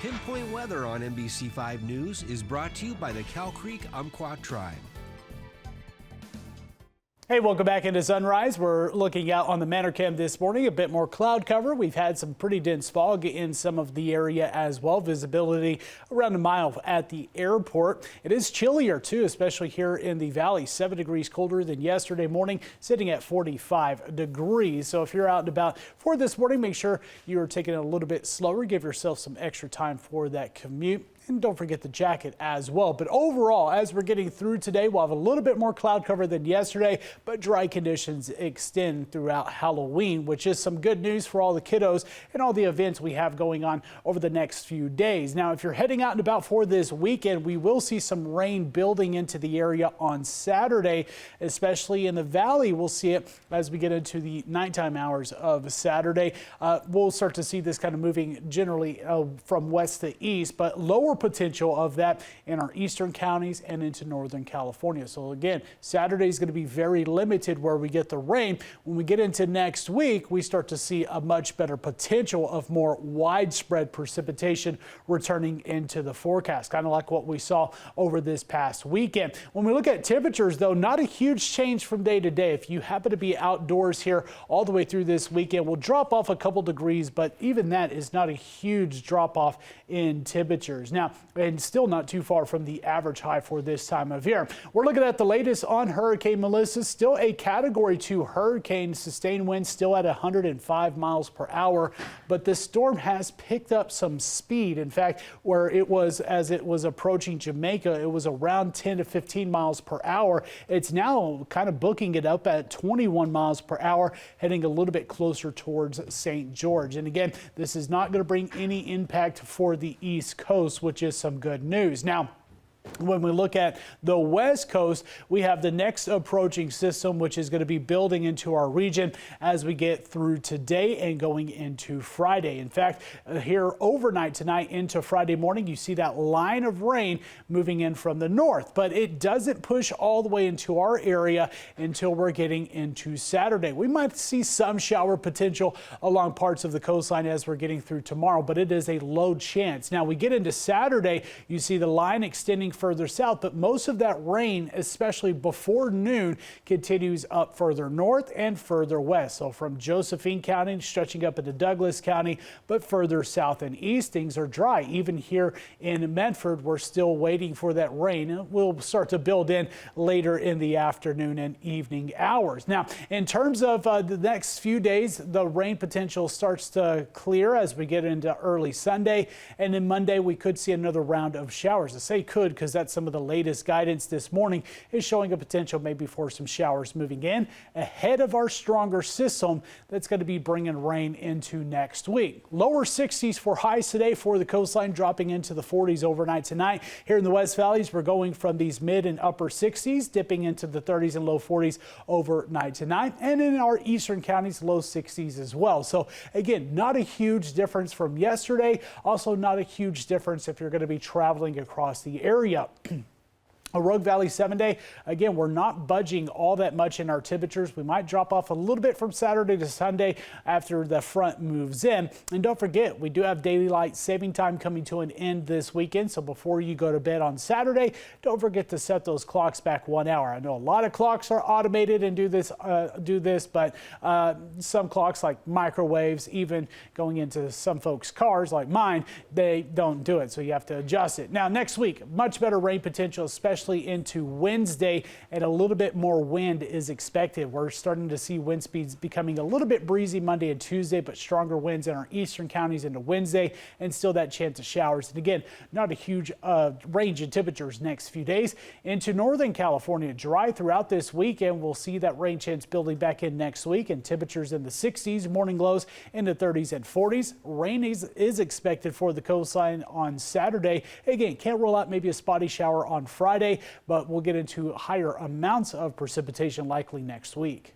Pinpoint Weather on NBC5 News is brought to you by the Cow Creek Umpqua Tribe. Hey, welcome back into Sunrise. We're looking out on the Manor Cam this morning. A bit more cloud cover. We've had some pretty dense fog in some of the area as well. Visibility around a mile at the airport. It is chillier too, especially here in the valley. 7 degrees colder than yesterday morning, sitting at 45 degrees. So if you're out and about for this morning, make sure you're taking it a little bit slower. Give yourself some extra time for that commute. And don't forget the jacket as well. But overall, as we're getting through today, we'll have a little bit more cloud cover than yesterday, but dry conditions extend throughout Halloween, which is some good news for all the kiddos and all the events we have going on over the next few days. Now, if you're heading out and about for this weekend, we will see some rain building into the area on Saturday, especially in the valley. We'll see it as we get into the nighttime hours of Saturday. We'll start to see this kind of moving generally from west to east, but lower potential of that in our eastern counties and into northern California. So again, Saturday is going to be very limited where we get the rain. When we get into next week, we start to see a much better potential of more widespread precipitation returning into the forecast, kind of like what we saw over this past weekend. When we look at temperatures, though, not a huge change from day to day. If you happen to be outdoors here all the way through this weekend, we'll drop off a couple degrees, but even that is not a huge drop off in temperatures. Now, and still not too far from the average high for this time of year. We're looking at the latest on Hurricane Melissa. Still a Category 2 hurricane, sustained winds still at 105 miles per hour, but the storm has picked up some speed. In fact, where it was as it was approaching Jamaica, it was around 10 to 15 miles per hour. It's now kind of booking it up at 21 miles per hour, heading a little bit closer towards St. George. And again, this is not going to bring any impact for the East Coast, which is some good news. Now, when we look at the West Coast, we have the next approaching system, which is going to be building into our region as we get through today and going into Friday. In fact, here overnight tonight into Friday morning, you see that line of rain moving in from the north, but it doesn't push all the way into our area until we're getting into Saturday. We might see some shower potential along parts of the coastline as we're getting through tomorrow, but it is a low chance. Now, we get into Saturday, you see the line extending further south, but most of that rain, especially before noon, continues up further north and further west. So from Josephine County stretching up into Douglas County, but further south and east, things are dry. Even here in Medford, we're still waiting for that rain. It will start to build in later in the afternoon and evening hours. Now, in terms of the next few days, the rain potential starts to clear as we get into early Sunday, and then Monday we could see another round of showers. I say could because that's some of the latest guidance this morning is showing a potential maybe for some showers moving in ahead of our stronger system that's going to be bringing rain into next week. Lower 60s for highs today for the coastline, dropping into the 40s overnight tonight. Here in the West Valleys, we're going from these mid and upper 60s, dipping into the 30s and low 40s overnight tonight. And in our eastern counties, low 60s as well. So again, not a huge difference from yesterday. Also not a huge difference if you're going to be traveling across the area. A Rogue Valley 7-day, again, we're not budging all that much in our temperatures. We might drop off a little bit from Saturday to Sunday after the front moves in. And don't forget, we do have daylight saving time coming to an end this weekend. So before you go to bed on Saturday, don't forget to set those clocks back 1 hour. I know a lot of clocks are automated and do this, but some clocks like microwaves, even going into some folks' cars like mine, they don't do it. So you have to adjust it. Now, next week, much better rain potential, especially into Wednesday, and a little bit more wind is expected. We're starting to see wind speeds becoming a little bit breezy Monday and Tuesday, but stronger winds in our eastern counties into Wednesday, and still that chance of showers. And again, not a huge range in temperatures next few days. Into northern California, dry throughout this weekend. We'll see that rain chance building back in next week, and temperatures in the 60s, morning lows in the 30s and 40s. Rain is expected for the coastline on Saturday. Again, can't rule out maybe a spotty shower on Friday, but we'll get into higher amounts of precipitation likely next week.